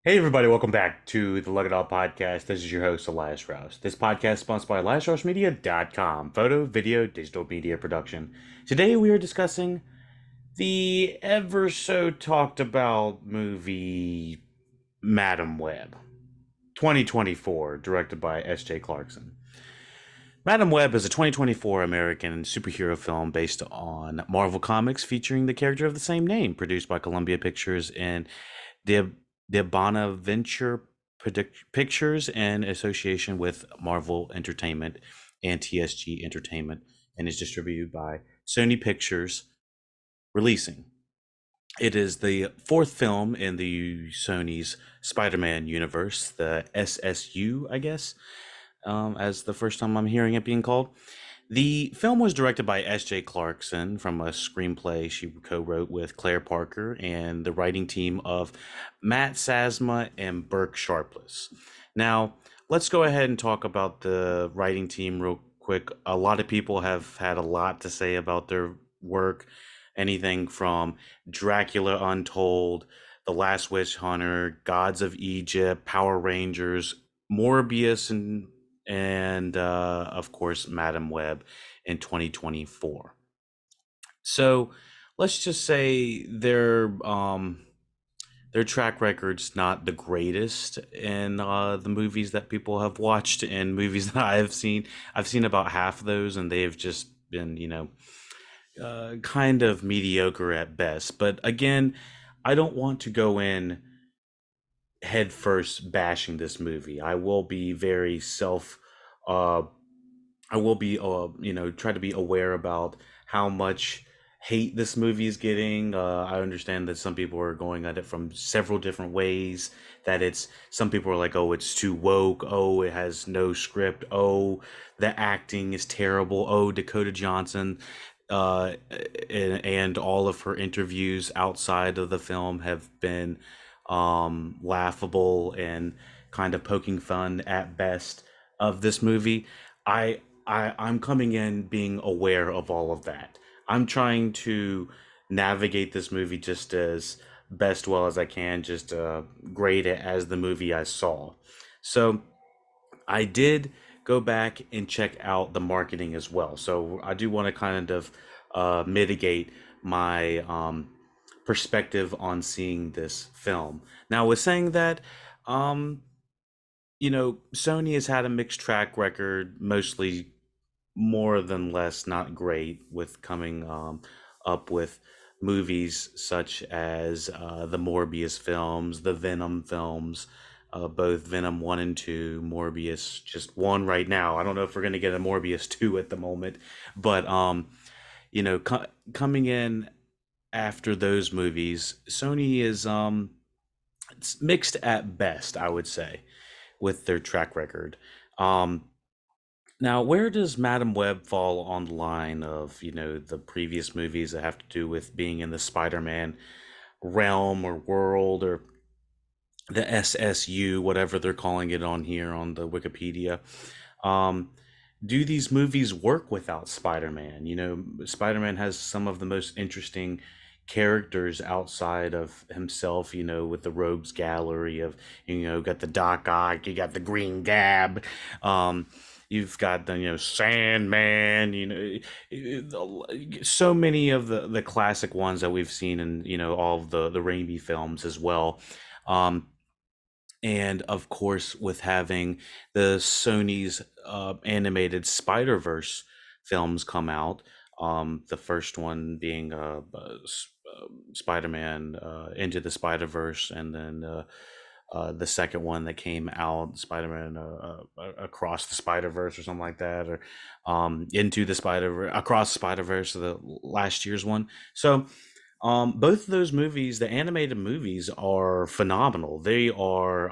Hey everybody, welcome back to the LuckyDog podcast. This is your host, Elias Rouse. This podcast is sponsored by EliasRouseMedia.com, photo, video, digital media production. Today we are discussing the ever so talked about movie Madam Web, 2024, directed by S.J. Clarkson. Madam Web is a 2024 American superhero film based on Marvel Comics featuring the character of the same name, produced by Columbia Pictures and the the Bonaventure Pictures in association with Marvel Entertainment and TSG Entertainment, and is distributed by Sony Pictures Releasing. It is the fourth film in the Sony's Spider-Man universe, the SSU, I guess, as the first time I'm hearing it being called. The film was directed by S.J. Clarkson from a screenplay she co-wrote with Claire Parker and the writing team of Matt Sazma and Burke Sharpless. Now, let's go ahead and talk about the writing team real quick. A lot of people have had a lot to say about their work. Anything from Dracula Untold, The Last Witch Hunter, Gods of Egypt, Power Rangers, Morbius, and of course Madam Web in 2024. So let's just say their track record's not the greatest in the movies that people have watched and movies that I've seen. I've seen about half of those, and they've just been, kind of mediocre at best. But again, I don't want to go in headfirst bashing this movie. I will be very uh I will be try to be aware about how much hate this movie is getting. I understand that some people are going at it from several different ways. That it's some people are like, oh, it's too woke. Oh, it has no script. Oh, the acting is terrible. Oh, Dakota Johnson, and all of her interviews outside of the film have been laughable and kind of poking fun at best of this movie. I'm coming in being aware of all of that. I'm trying to navigate this movie just as best well as I can, just grade it as the movie I saw. So I did go back and check out the marketing as well. So I do want to kind of mitigate my perspective on seeing this film. Now, with saying that, um, Sony has had a mixed track record, mostly more than less not great, with coming up with movies such as the Morbius films, the Venom films, both Venom 1 and 2, Morbius just 1 right now. I don't know if we're going to get a Morbius 2 at the moment, but coming in after those movies, Sony is it's mixed at best, I would say, with their track record. Um, Now, where does Madam Web fall on the line of, the previous movies that have to do with being in the Spider-Man realm or world, or the SSU, whatever they're calling it on here on the Wikipedia? Um, do these movies work without Spider-Man? Spider-Man has some of the most interesting characters outside of himself, with the rogues gallery of, got the Doc Ock, you got the Green Gab, um, you've got the, Sandman, so many of the classic ones that we've seen in, all of the Raimi films as well. Um, and of course, with having the Sony's animated Spider Verse films come out, the first one being Spider Man Into the Spider Verse, and then the second one that came out, Spider Man Across the Spider Verse, or something like that, or Into the Spider Across the Spider Verse, the last year's one. So both of those movies, the animated movies, are phenomenal. They are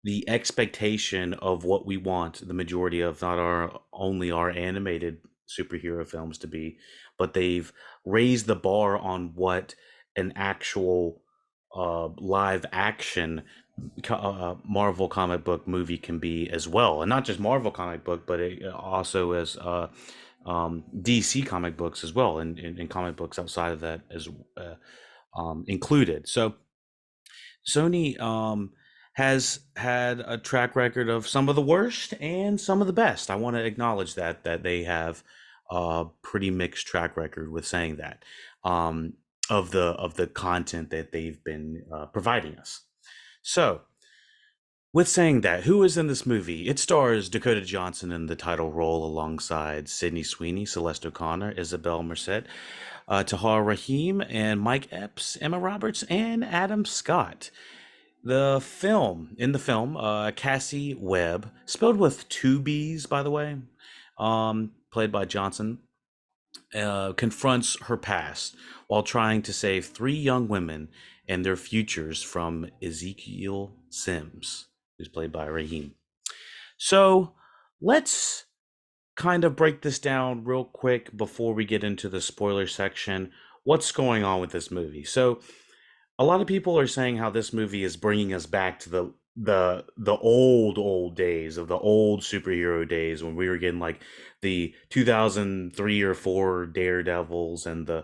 the expectation of what we want the majority of, not our only our animated superhero films to be, but they've raised the bar on what an actual live action Marvel comic book movie can be as well, and not just Marvel comic book, but it also as DC comic books as well, and comic books outside of that as included. So Sony has had a track record of some of the worst and some of the best. I want to acknowledge that they have a pretty mixed track record with saying that um, of the content that they've been providing us. So, with saying that, who is in this movie? It stars Dakota Johnson in the title role alongside Sydney Sweeney, Celeste O'Connor, Isabel Merced, Tahar Rahim, and Mike Epps, Emma Roberts, and Adam Scott. In the film, Cassie Webb, spelled with two B's, by the way, played by Johnson, confronts her past while trying to save three young women and their futures from Ezekiel Sims, who's played by Raheem. So let's kind of break this down real quick before we get into the spoiler section. What's going on with this movie? So a lot of people are saying how this movie is bringing us back to the old days of the old superhero days when we were getting like the 2003 or 4 Daredevils and uh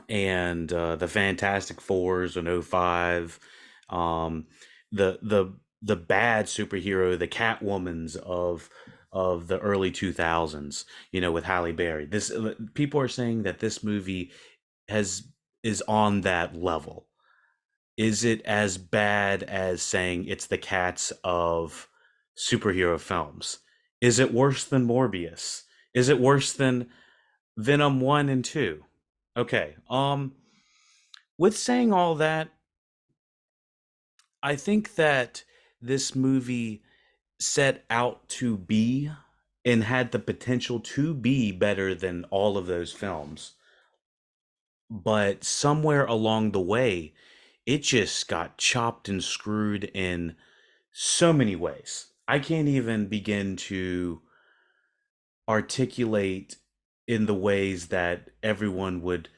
the Fantastic Fours in '05, um the bad superhero, the Catwomans of the early 2000s, with Halle Berry. This People are saying that this movie has is on that level. Is it as bad as saying it's the Cats of superhero films? Is it worse than Morbius? Is it worse than Venom 1 and 2? Okay. With saying all that, I think that this movie set out to be and had the potential to be better than all of those films. But somewhere along the way, it just got chopped and screwed in so many ways. I can't even begin to articulate in the ways that everyone would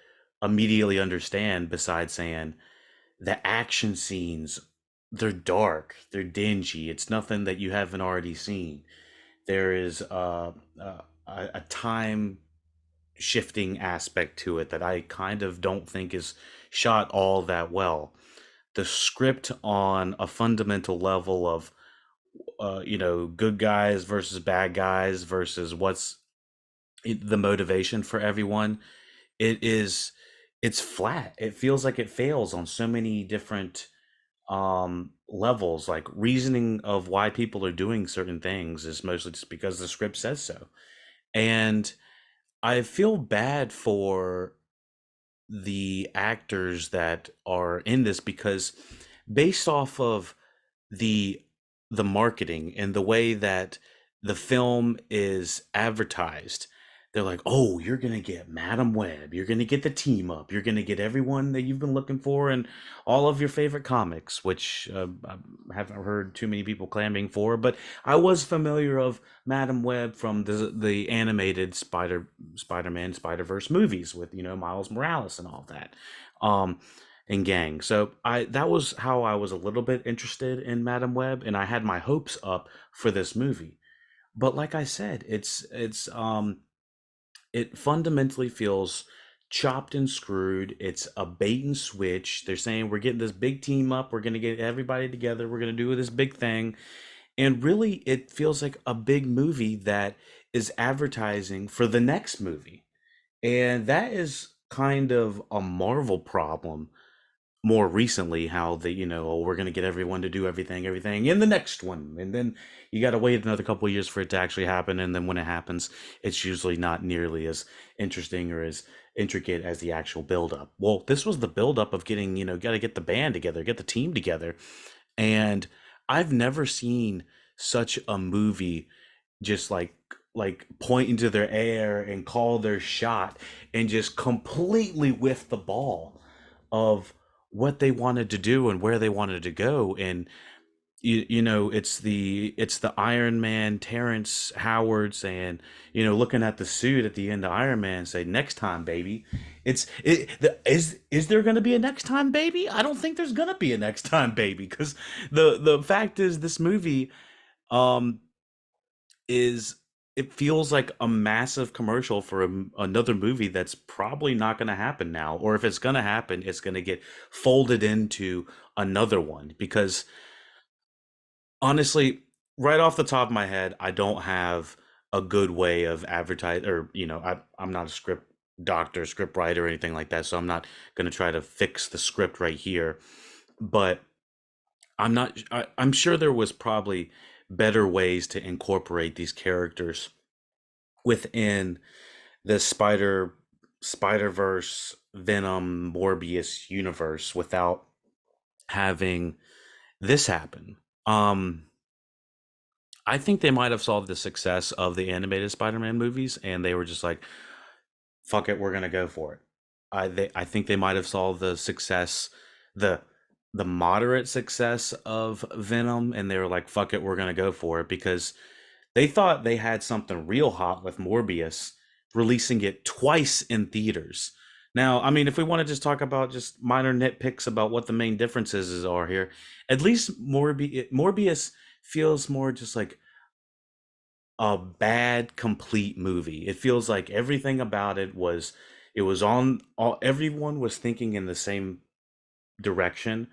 immediately understand, besides saying the action scenes, they're dark, they're dingy, it's nothing that you haven't already seen. There is a time shifting aspect to it that I kind of don't think is shot all that well. The script on a fundamental level of good guys versus bad guys versus what's the motivation for everyone, it is it's flat. It feels like it fails on so many different levels. Like, reasoning of why people are doing certain things is mostly just because the script says so. And I feel bad for the actors that are in this, because based off of the the marketing and the way that the film is advertised, they're like, "Oh, you're gonna get Madam Web, you're gonna get the team up, you're gonna get everyone that you've been looking for and all of your favorite comics," which I haven't heard too many people clamoring for. But I was familiar of Madam Web from the animated Spider-Man Spider-Verse movies with Miles Morales and all that. Um, and gang. So I that was how I was a little bit interested in Madam Web, and I had my hopes up for this movie. But like I said, it fundamentally feels chopped and screwed. It's a bait and switch. They're saying we're getting this big team up, we're gonna get everybody together, we're gonna do this big thing. And really it feels like a big movie that is advertising for the next movie. And that is kind of a Marvel problem more recently, how they, oh, we're going to get everyone to do everything in the next one, and then you got to wait another couple of years for it to actually happen, and then when it happens, it's usually not nearly as interesting or as intricate as the actual build up. Well, this was the build up of getting, got to get the band together, get the team together. And I've never seen such a movie just like point into their air and call their shot and just completely whiff the ball of what they wanted to do and where they wanted to go. And it's the Iron Man Terrence Howard saying, looking at the suit at the end of Iron Man, say, "Next time, baby." Is there going to be a next time, baby? I don't think there's going to be a next time, baby, because the fact is, this movie um is it feels like a massive commercial for another movie that's probably not going to happen now, or if it's going to happen, it's going to get folded into another one. Because honestly, right off the top of my head, I don't have a good way of advertise, or I'm not a script doctor, script writer, or anything like that, so I'm not going to try to fix the script right here. But I'm sure there was probably better ways to incorporate these characters within the Spider-Verse Venom Morbius universe without having this happen. Um I think they might have solved the success of the animated Spider-Man movies, and they were just like, fuck it, we're gonna go for it. I think they might have solved the success, the the moderate success of Venom, and they were like, fuck it, we're gonna go for it, because they thought they had something real hot with Morbius, releasing it twice in theaters. Now, I mean, if we want to just talk about just minor nitpicks about what the main differences are here, at least Morbius feels more just like a bad complete movie. It feels like everything about it was on all everyone was thinking in the same direction,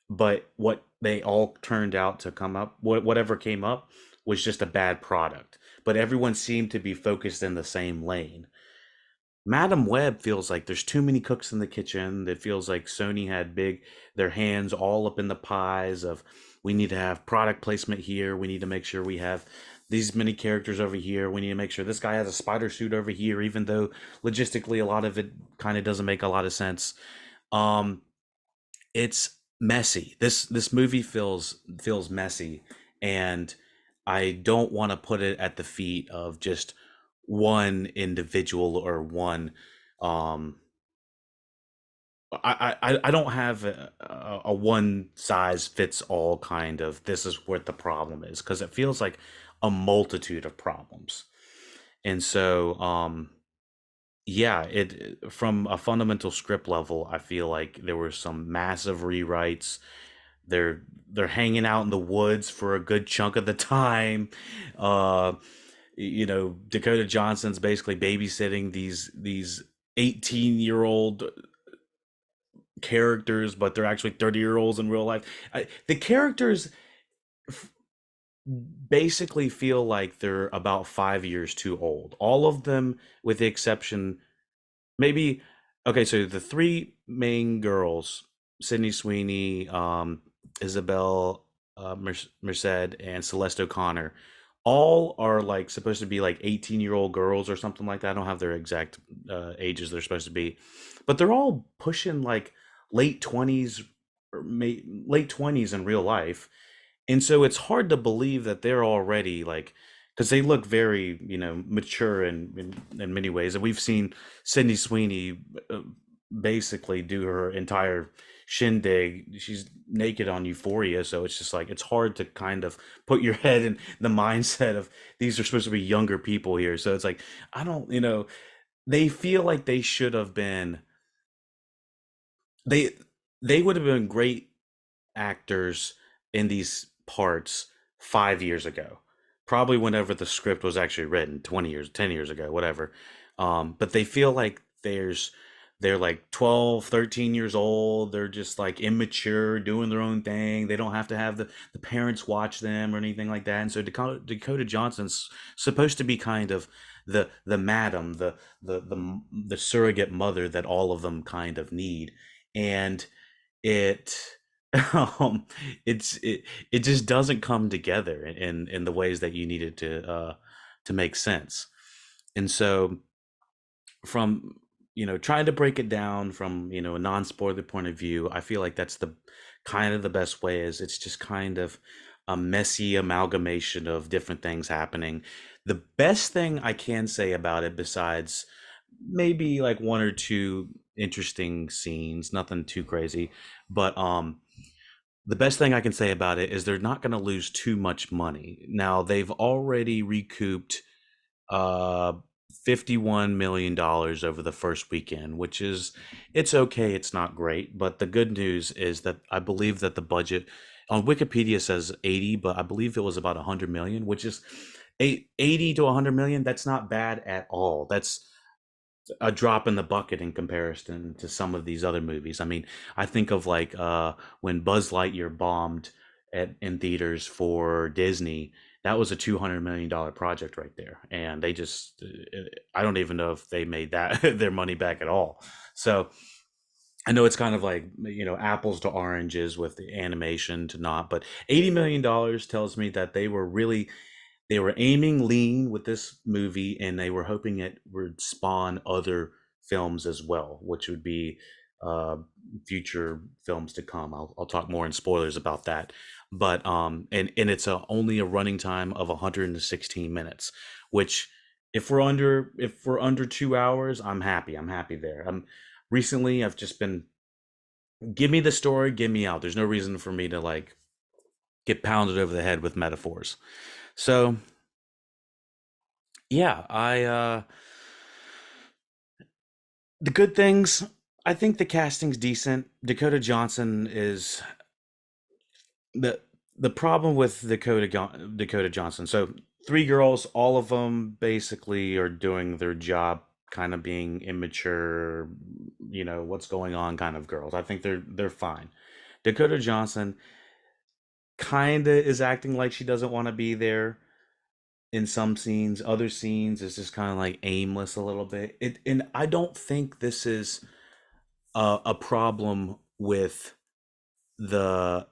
but what they all turned out to come up, whatever came up was just a bad product. But everyone seemed to be focused in the same lane. Madam Web feels like there's too many cooks in the kitchen. It feels like Sony had their hands all up in the pies of, we need to have product placement here. We need to make sure we have these many characters over here. We need to make sure this guy has a spider suit over here, even though logistically a lot of it kind of doesn't make a lot of sense. Um, it's messy. This movie feels messy, and I don't want to put it at the feet of just one individual or one. um I don't have a one size fits all kind of, this is what the problem is, because it feels like a multitude of problems. And so yeah, it from a fundamental script level, I feel like there were some massive rewrites. They're hanging out in the woods for a good chunk of the time. uh Dakota Johnson's basically babysitting these 18-year-old characters, but they're actually 30-year-olds in real life. The characters basically feel like they're about 5 years too old, all of them, with the exception, maybe. Okay, so the three main girls, Sydney Sweeney, Isabel, Merced, and Celeste O'Connor, all are like supposed to be like 18-year-old girls or something like that. I don't have their exact ages they're supposed to be, but they're all pushing like late 20s, or late 20s in real life. And so it's hard to believe that they're already like, because they look very, mature in many ways. And we've seen Sydney Sweeney basically do her entire shindig. She's naked on Euphoria. So it's just like, it's hard to kind of put your head in the mindset of, these are supposed to be younger people here. So it's like, I don't, they feel like they should have been, they, they would have been great actors in these parts 5 years ago, probably whenever the script was actually written, 20 years, 10 years ago, whatever. But they feel like they're like 12, 13 years old. They're just like immature, doing their own thing. They don't have to have the parents watch them or anything like that. And so Dakota Johnson's supposed to be kind of the madam, the surrogate mother that all of them kind of need. And it um it just doesn't come together in the ways that you need it to make sense. And so, from trying to break it down from a non-spoiler point of view, I feel like that's the kind of the best way. Is it's just kind of a messy amalgamation of different things happening. The best thing I can say about it, besides maybe like one or two interesting scenes, nothing too crazy, but the best thing I can say about it is they're not going to lose too much money. Now, they've already recouped uh $51 million over the first weekend, which is, it's okay, it's not great, but the good news is that I believe that the budget on Wikipedia says 80, but I believe it was about 100 million, which is 80 to 100 million, that's not bad at all. That's a drop in the bucket in comparison to some of these other movies. I mean, I think of like when Buzz Lightyear bombed in theaters for Disney. That was a $200 million project right there, and they just I don't even know if they made that their money back at all. So I know it's kind of like, apples to oranges with the animation to not, but $80 million tells me that they were aiming lean with this movie, and they were hoping it would spawn other films as well, which would be uh, future films to come. I'll talk more in spoilers about that. But and it's only a running time of 116 minutes, which if we're under 2 hours, I'm happy. I'm happy there. Recently I've just been, give me the story, get me out. There's no reason for me to like get pounded over the head with metaphors. So yeah, I the good things, I think the casting's decent. Dakota Johnson is the the problem with Dakota Johnson. So three girls, all of them basically are doing their job, kind of being immature, what's going on kind of girls. I think they're fine. Dakota Johnson kind of is acting like she doesn't want to be there in some scenes. Other scenes is just kind of like aimless a little bit. And I don't think this is a problem with the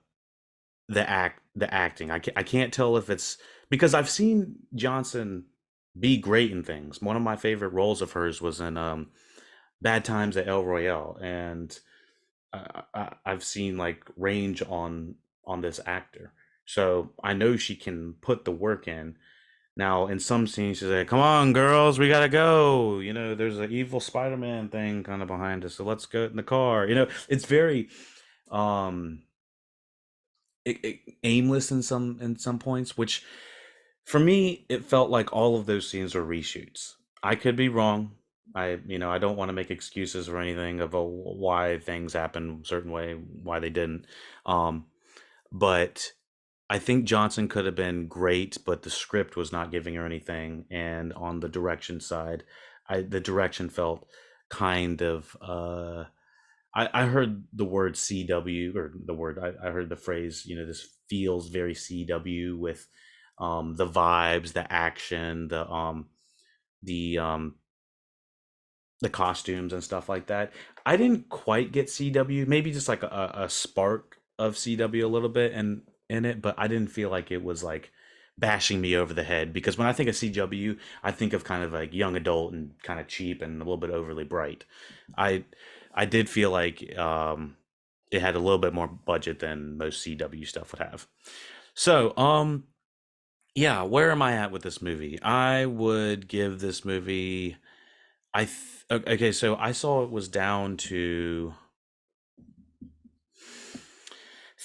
the acting. I can't tell if it's because I've seen Johnson be great in things. One of my favorite roles of hers was in Bad Times at El Royale, and I've seen like range on this actor, so I know she can put the work in. Now, in some scenes, she's like, "Come on, girls, we gotta go." There's an evil Spider-Man thing kind of behind us, so let's go in the car. It's very um aimless in some points, which for me it felt like all of those scenes were reshoots. I could be wrong. I don't want to make excuses or anything of why things happened a certain way, why they didn't. Um, but I think Johnson could have been great, but the script was not giving her anything. And on the direction side, the direction felt kind of. I heard the word CW, or the word, I heard the phrase, this feels very CW with the vibes, the action, the um, the costumes and stuff like that. I didn't quite get CW, maybe just like a spark of CW a little bit in it, but I didn't feel like it was like bashing me over the head, because when I think of CW, I think of kind of like young adult and kind of cheap and a little bit overly bright. I I did feel like it had a little bit more budget than most CW stuff would have. So, yeah, where am I at with this movie? I would give this movie, okay, so I saw it was down to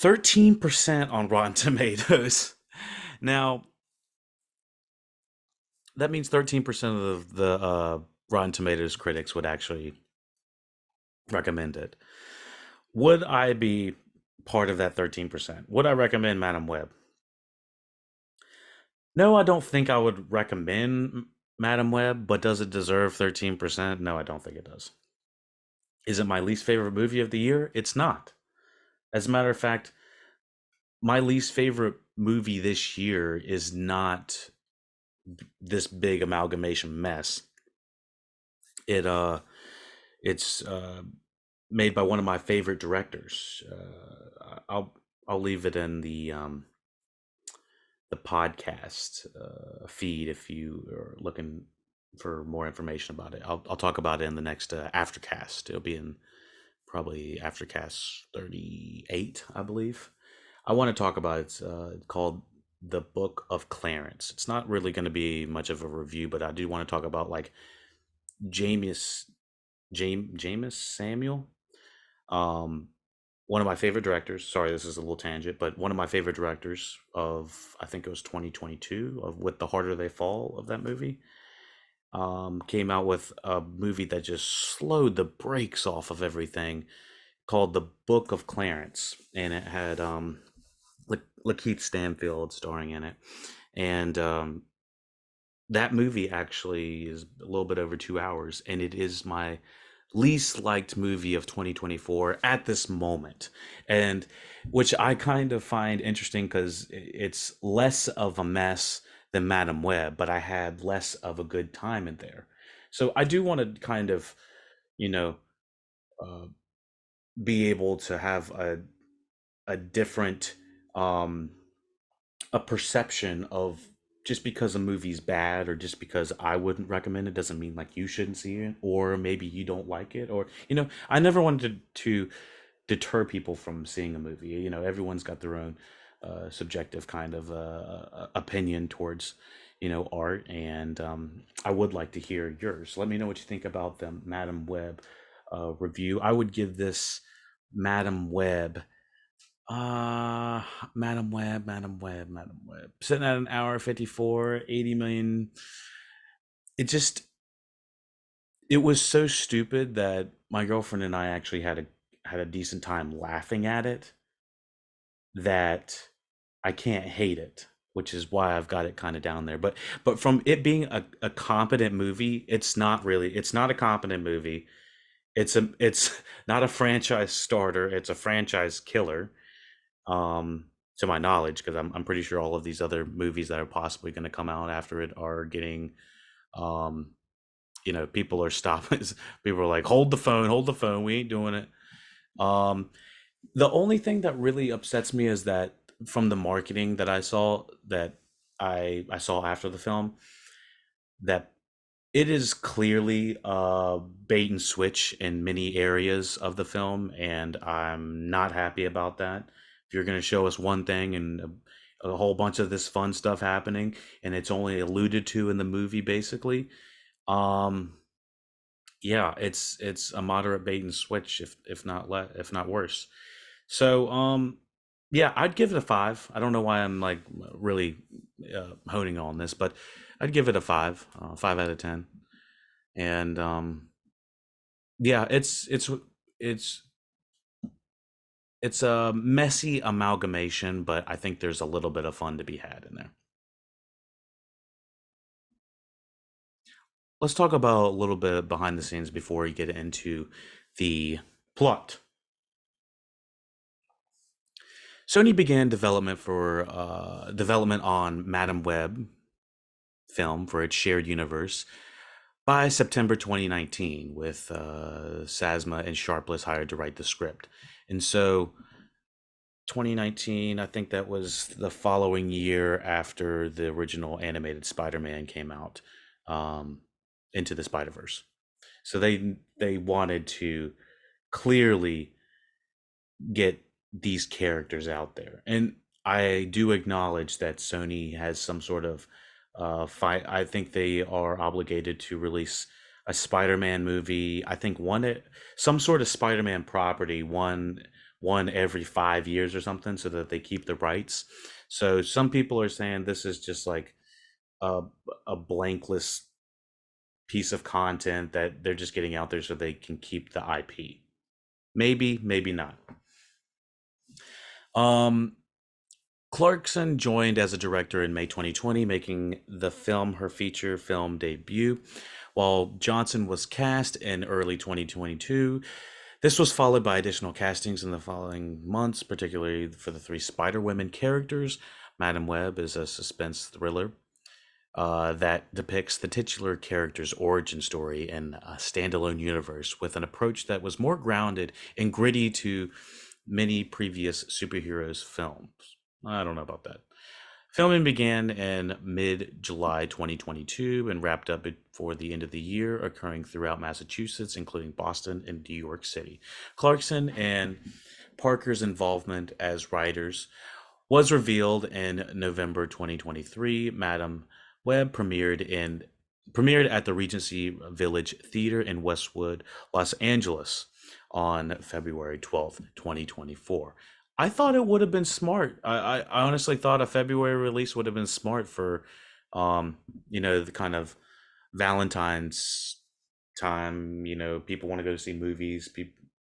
13% on Rotten Tomatoes. Now, that means 13% of the Rotten Tomatoes critics would actually recommend it. Would I be part of that 13%? Would I recommend Madam Web? No, I don't think I would recommend Madam Web, but does it deserve 13%? No, I don't think it does. Is it my least favorite movie of the year? It's not. As a matter of fact, my least favorite movie this year is not this big amalgamation mess. It it's made by one of my favorite directors. I'll leave it in the podcast feed if you are looking for more information about it. I'll talk about it in the next aftercast. It'll be in probably aftercast 38, I believe. I want to talk about it. It's called The Book of Clarence. It's not really going to be much of a review, but I do want to talk about like James James Samuel. Um, One of my favorite directors. Sorry, this is a little tangent, but one of my favorite directors of, I think it was 2022, of With the Harder They Fall, of that movie. Came out with a movie that just slowed the brakes off of everything, called The Book of Clarence, and it had Lakeith Stanfield starring in it, and that movie actually is a little bit over 2 hours, and it is my least liked movie of 2024 at this moment. And which I kind of find interesting because it's less of a mess than Madam Web, but I had less of a good time in there. So I do want to kind of, you know, uh, be able to have a different um a perception of, just because a movie's bad or just because I wouldn't recommend it doesn't mean like you shouldn't see it, or maybe you don't like it, or I never wanted to deter people from seeing a movie. Everyone's got their own subjective kind of opinion towards art, and I would like to hear yours. Let me know what you think about the Madam Web review. I would give this Madam Web uh Madam Web. Sitting at an hour 54, 80 million. It just it was so stupid that my girlfriend and I actually had a decent time laughing at it, that I can't hate it, which is why I've got it kind of down there. But from it being a competent movie, it's not a competent movie. It's not a franchise starter, it's a franchise killer, to my knowledge, because I'm pretty sure all of these other movies that are possibly going to come out after it are getting, um, people are stopping. People are like, hold the phone, we ain't doing it. Um, the only thing that really upsets me is that from the marketing that I saw, that I saw after the film, that it is clearly a bait and switch in many areas of the film, and I'm not happy about that. If you're going to show us one thing and a whole bunch of this fun stuff happening, and it's only alluded to in the movie, basically, um, yeah, it's a moderate bait and switch, if not worse. So, yeah, I'd give it a five. I don't know why I'm like really honing on this, but I'd give it a five, 5 out of 10. And yeah, it's it's a messy amalgamation, but I think there's a little bit of fun to be had in there. Let's talk about a little bit behind the scenes before we get into the plot. Sony began development on Madam Web film for its shared universe by September 2019, with Sasma and Sharpless hired to write the script. And so 2019, I think that was the following year after the original animated Spider-Man came out, um, into the Spider-Verse. So they wanted to clearly get these characters out there. And I do acknowledge that Sony has some sort of fight. I think they are obligated to release a Spider-Man movie. I think some sort of Spider-Man property, one every 5 years or something, so that they keep the rights. So some people are saying this is just like a a blankless piece of content that they're just getting out there so they can keep the IP. Maybe, maybe not. Um, Clarkson joined as a director in May 2020, making the film her feature film debut, while Johnson was cast in early 2022. This was followed by additional castings in the following months, particularly for the three Spider Women characters. Madam Web is a suspense thriller that depicts the titular character's origin story in a standalone universe, with an approach that was more grounded and gritty to many previous superheroes films. I don't know about that. Filming began in mid July 2022 and wrapped up before the end of the year, occurring throughout Massachusetts, including Boston and New York City. Clarkson and Parker's involvement as writers was revealed in November 2023. Madam Web premiered at the Regency Village Theater in Westwood, Los Angeles on February 12th, 2024. I thought it would have been smart. I honestly thought a February release would have been smart for, the kind of Valentine's time. People want to go see movies.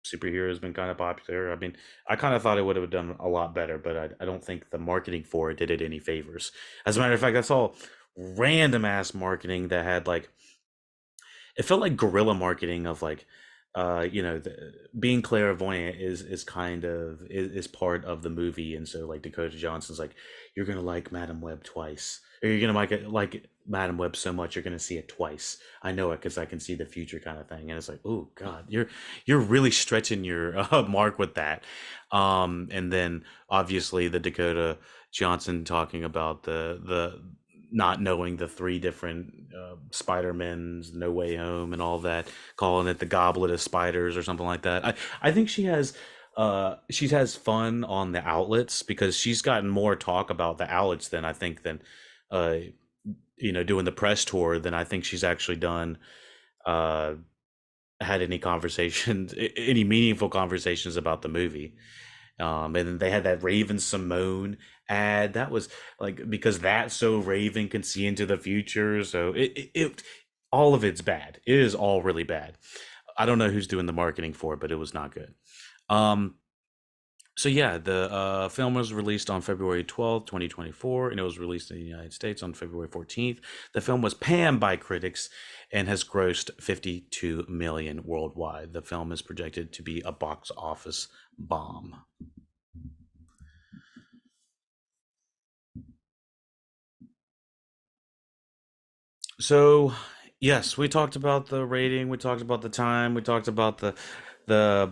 Superheroes been kind of popular. I mean, I kind of thought it would have done a lot better, but I don't think the marketing for it did it any favors. As a matter of fact, I saw random ass marketing that had like, it felt like guerrilla marketing of like, being clairvoyant is kind of is part of the movie. And so like Dakota Johnson's like, you're gonna like Madam Web twice, or you're gonna like Madam Web so much you're gonna see it twice. I know it because I can see the future, kind of thing. And it's like, oh god, you're really stretching your mark with that. And then obviously the Dakota Johnson talking about the not knowing the three different Spider-Man's No Way Home and all that, calling it the Goblet of Spiders or something like that. I think she has fun on the outlets because she's gotten more talk about the outlets than I think than uh doing the press tour than I think she's actually done uh had any conversations any meaningful conversations about the movie. And then they had that Raven Simone ad. That was like, because that's so Raven can see into the future. So it all of it's bad. It is all really bad. I don't know who's doing the marketing for it, but it was not good. Um, so yeah, the film was released on February 12th, 2024, and it was released in the United States on February 14th. The film was panned by critics and has grossed 52 million worldwide. The film is projected to be a box office bomb. So, yes, we talked about the rating, we talked about the time, we talked about the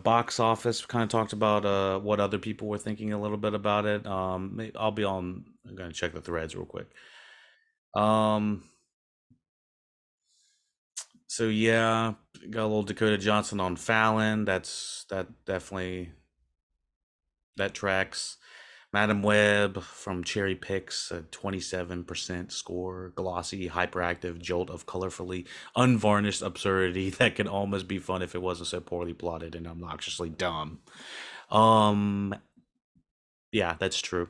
box office, we kind of talked about what other people were thinking a little bit about it. I'm gonna check the threads real quick. Um, so yeah, got a little Dakota Johnson on Fallon. That definitely that tracks. Madam Web from Cherry Picks, a 27% score, glossy, hyperactive jolt of colorfully unvarnished absurdity that can almost be fun if it wasn't so poorly plotted and obnoxiously dumb. Um, yeah, that's true.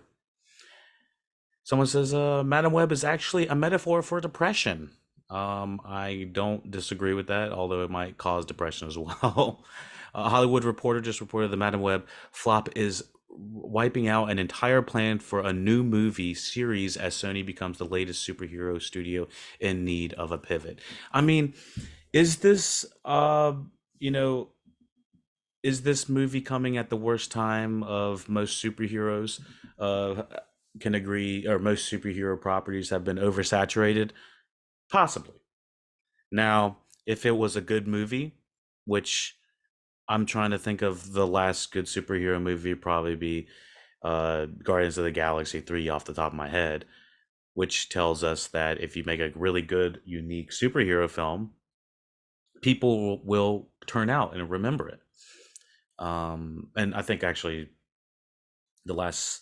Someone says, Madam Web is actually a metaphor for depression. I don't disagree with that, although it might cause depression as well. A Hollywood Reporter just reported the Madam Web flop is wiping out an entire plan for a new movie series as Sony becomes the latest superhero studio in need of a pivot. I mean, is this, you know, is this movie coming at the worst time of most superheroes? Uh, can agree, or most superhero properties have been oversaturated. Possibly. Now, if it was a good movie, which I'm trying to think of, the last good superhero movie probably be Guardians of the Galaxy 3 off the top of my head, which tells us that if you make a really good, unique superhero film, people will turn out and remember it. And I think actually the last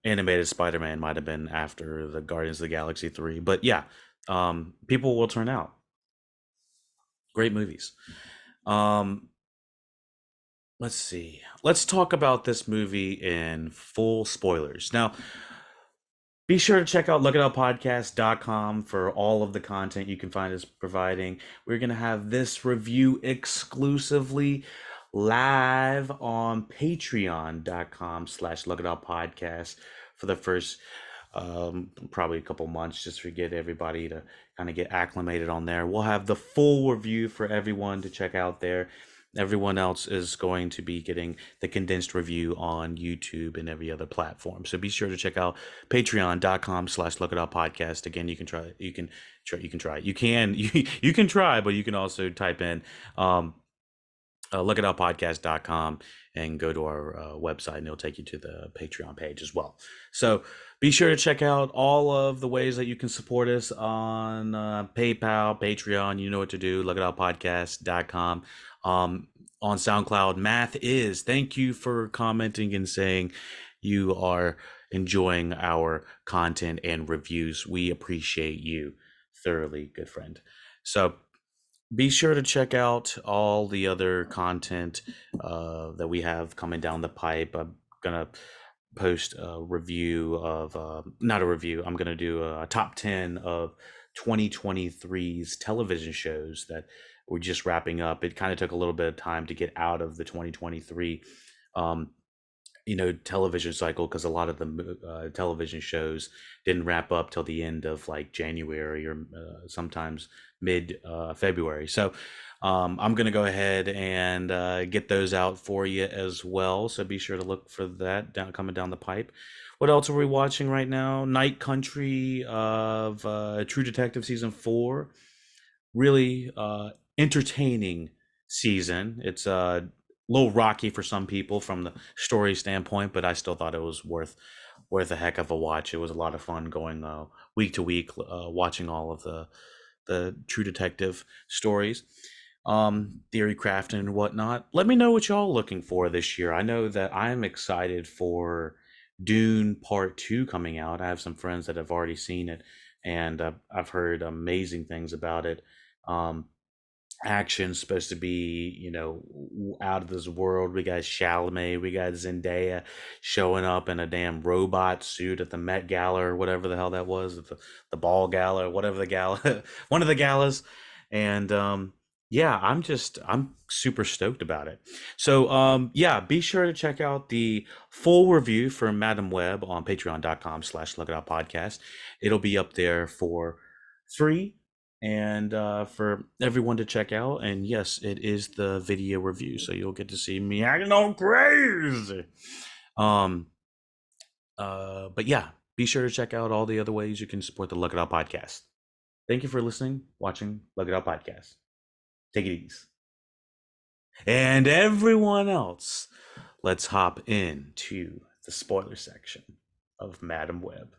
animated Spider-Man might have been after the Guardians of the Galaxy 3, but yeah, people will turn out. Great movies. Um, let's see. Let's talk about this movie in full spoilers. Now, be sure to check out lookitoutpodcast.com for all of the content you can find us providing. We're going to have this review exclusively live on patreon.com/lookitoutpodcast for the first probably a couple months, just to get everybody to kind of get acclimated on there. We'll have the full review for everyone to check out there. Everyone else is going to be getting the condensed review on YouTube and every other platform. So be sure to check out patreon.com/lookitoutpodcast. Again, you can try, but you can also type in lookitoutpodcast.com and go to our website, and it'll take you to the Patreon page as well. So be sure to check out all of the ways that you can support us on PayPal, Patreon. You know what to do. Lookitoutpodcast.com. On SoundCloud, Math is. Thank you for commenting and saying you are enjoying our content and reviews. We appreciate you thoroughly, good friend. So be sure to check out all the other content that we have coming down the pipe. I'm gonna post a review of not a review. I'm gonna do a top 10 of 2023's television shows that we're just wrapping up. It kind of took a little bit of time to get out of the 2023 um, television cycle, because a lot of the television shows didn't wrap up till the end of like January, or sometimes mid February. So I'm gonna go ahead and get those out for you as well. So be sure to look for that coming down the pipe. What else are we watching right now? Night Country of True Detective season 4. Really entertaining season. It's a little rocky for some people from the story standpoint, but I still thought it was worth a heck of a watch. It was a lot of fun going week to week, watching all of the True Detective stories, theory crafting and whatnot. Let me know what y'all looking for this year. I know that I'm excited for Dune Part 2 coming out. I have some friends that have already seen it, and I've heard amazing things about it. Um, Action's supposed to be, out of this world. We got Chalamet, we got Zendaya showing up in a damn robot suit at the Met Gala, or whatever the hell that was, at the Ball Gala, or whatever the gala, one of the galas. And yeah, I'm super stoked about it. So yeah, be sure to check out the full review for Madam Web on patreon.com/Look It Out Podcast. It'll be up there for free, and for everyone to check out. And yes, it is the video review, so you'll get to see me acting all crazy. But yeah, be sure to check out all the other ways you can support the Look It Out Podcast. Thank you for listening, watching Look It Out Podcast. Take it easy. And everyone else, let's hop into the spoiler section of Madam Web.